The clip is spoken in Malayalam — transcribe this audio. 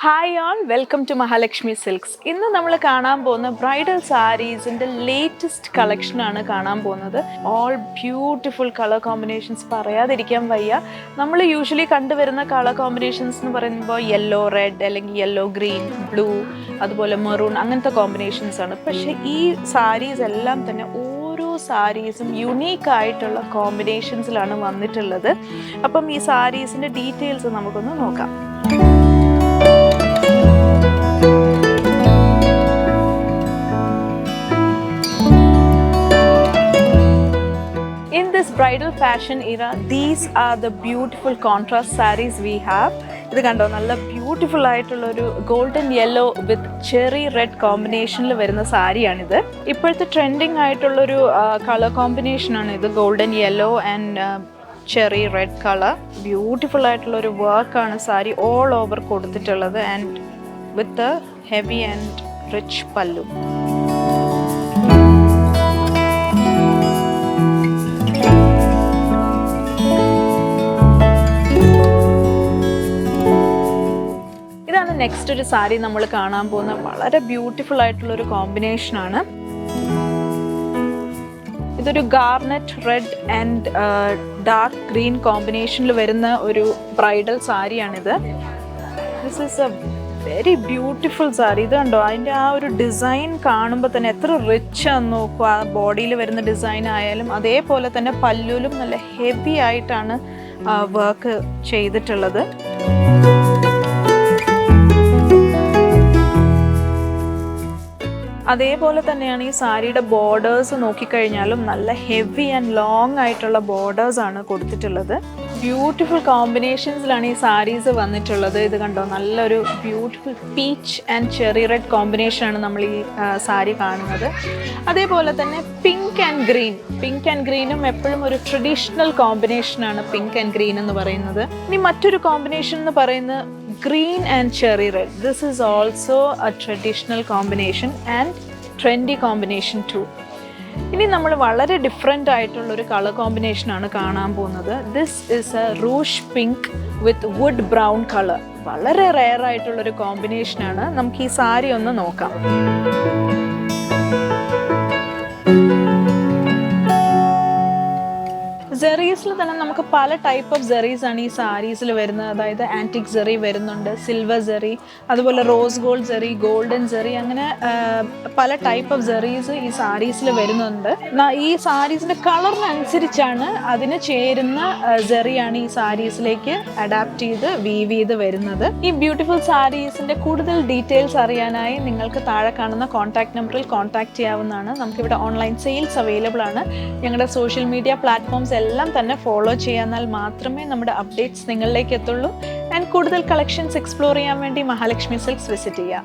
Hi all, welcome to Mahalakshmi silks. ഇന്ന് നമ്മൾ കാണാൻ പോകുന്ന ബ്രൈഡൽ സാരീസിൻ്റെ ലേറ്റസ്റ്റ് കളക്ഷനാണ് കാണാൻ പോകുന്നത്. ഓൾ ബ്യൂട്ടിഫുൾ കളർ കോമ്പിനേഷൻസ്, പറയാതിരിക്കാൻ വയ്യ. നമ്മൾ യൂഷ്വലി കണ്ടുവരുന്ന കളർ കോമ്പിനേഷൻസ് എന്ന് പറയുമ്പോൾ യെല്ലോ റെഡ് അല്ലെങ്കിൽ യെല്ലോ ഗ്രീൻ ബ്ലൂ അതുപോലെ മെറൂൺ അങ്ങനത്തെ കോമ്പിനേഷൻസ് ആണ്. പക്ഷേ ഈ സാരീസ് എല്ലാം തന്നെ ഓരോ സാരീസും യുണീക്ക് ആയിട്ടുള്ള കോമ്പിനേഷൻസിലാണ് വന്നിട്ടുള്ളത്. അപ്പം ഈ സാരീസിൻ്റെ ഡീറ്റെയിൽസ് നമുക്കൊന്ന് നോക്കാം. In this bridal fashion era, these are the beautiful contrast sarees we have. ഇത് കണ്ടോ, നല്ല ബ്യൂട്ടിഫുൾ ആയിട്ടുള്ളൊരു golden yellow with cherry red കോമ്പിനേഷനിൽ വരുന്ന സാരിയാണിത്. ഇപ്പോഴത്തെ ട്രെൻഡിങ് ആയിട്ടുള്ളൊരു കളർ കോമ്പിനേഷനാണ് ഇത്, golden yellow and cherry red colour. Beautiful ആയിട്ടുള്ളൊരു വർക്കാണ് സാരി ഓൾ ഓവർ കൊടുത്തിട്ടുള്ളത് and with heavy and rich pallu. Next ഒരു സാരി നമ്മൾ കാണാൻ പോകുന്ന വളരെ ബ്യൂട്ടിഫുൾ ആയിട്ടുള്ളൊരു കോമ്പിനേഷനാണ്. ഇതൊരു garnet red and dark green കോമ്പിനേഷനിൽ വരുന്ന ഒരു ബ്രൈഡൽ സാരിയാണിത്. This is a very beautiful sari. ഇത് കണ്ടോ, അതിൻ്റെ ആ ഒരു ഡിസൈൻ കാണുമ്പോൾ തന്നെ എത്ര റിച്ച് ആണെന്ന് നോക്കുക. ആ ബോഡിയിൽ വരുന്ന ഡിസൈൻ ആയാലും അതേപോലെ തന്നെ പല്ലുവിലും നല്ല ഹെവി ആയിട്ടാണ് വർക്ക് ചെയ്തിട്ടുള്ളത്. അതേപോലെ തന്നെയാണ് ഈ സാരിയുടെ ബോർഡേഴ്സ് നോക്കിക്കഴിഞ്ഞാലും നല്ല ഹെവി ആൻഡ് ലോങ് ആയിട്ടുള്ള ബോർഡേഴ്സാണ് കൊടുത്തിട്ടുള്ളത്. ബ്യൂട്ടിഫുൾ കോമ്പിനേഷൻസിലാണ് ഈ സാരീസ് വന്നിട്ടുള്ളത്. ഇത് കണ്ടോ, നല്ലൊരു beautiful peach and cherry red കോമ്പിനേഷനാണ് നമ്മൾ ഈ സാരി കാണുന്നത്. അതേപോലെ തന്നെ പിങ്ക് ആൻഡ് ഗ്രീനും എപ്പോഴും ഒരു ട്രഡീഷണൽ കോമ്പിനേഷനാണ് പിങ്ക് ആൻഡ് ഗ്രീൻ എന്ന് പറയുന്നത്. ഇനി മറ്റൊരു കോമ്പിനേഷൻ എന്ന് പറയുന്നത് green and cherry red. This is also a traditional combination and trendy combination too. ഇനി നമ്മൾ വളരെ ഡിഫറെൻ്റ് ആയിട്ടുള്ളൊരു കളർ കോമ്പിനേഷനാണ് കാണാൻ പോകുന്നത്. This is a rouge pink with wood brown colour. വളരെ റെയർ ആയിട്ടുള്ളൊരു കോമ്പിനേഷനാണ്. നമുക്ക് ഈ സാരി ഒന്ന് നോക്കാം. സെറീസിൽ തന്നെ നമുക്ക് പല ടൈപ്പ് ഓഫ് സെറീസ് ആണ് ഈ സാരീസിൽ വരുന്നത്. അതായത് ആൻറ്റിക് സെറി വരുന്നുണ്ട്, സിൽവർ സെറി, അതുപോലെ റോസ് ഗോൾഡ് സെറി, ഗോൾഡൻ സെറി, അങ്ങനെ പല ടൈപ്പ് ഓഫ് സെറീസ് ഈ സാരീസിൽ വരുന്നുണ്ട്. ഈ സാരീസിൻ്റെ കളറിനനുസരിച്ചാണ് അതിന് ചേരുന്ന സെറിയാണ് ഈ സാരീസിലേക്ക് അഡാപ്റ്റ് ചെയ്ത് വീവ് ചെയ്ത് വരുന്നത്. ഈ ബ്യൂട്ടിഫുൾ സാരീസിൻ്റെ കൂടുതൽ ഡീറ്റെയിൽസ് അറിയാനായി നിങ്ങൾക്ക് താഴെ കാണുന്ന കോൺടാക്ട് നമ്പറിൽ കോൺടാക്ട് ചെയ്യാവുന്നതാണ്. നമുക്കിവിടെ ഓൺലൈൻ സെയിൽസ് അവൈലബിൾ ആണ്. ഞങ്ങളുടെ സോഷ്യൽ മീഡിയ പ്ലാറ്റ്ഫോംസ് എല്ലാം തന്നെ ഫോളോ ചെയ്യാന്നാൽ മാത്രമേ നമ്മുടെ അപ്ഡേറ്റ്സ് നിങ്ങളിലേക്ക് എത്തുള്ളൂ. ആൻഡ് കൂടുതൽ കളക്ഷൻസ് എക്സ്പ്ലോർ ചെയ്യാൻ വേണ്ടി മഹാലക്ഷ്മി സിൽക്സ് വിസിറ്റ് ചെയ്യാം.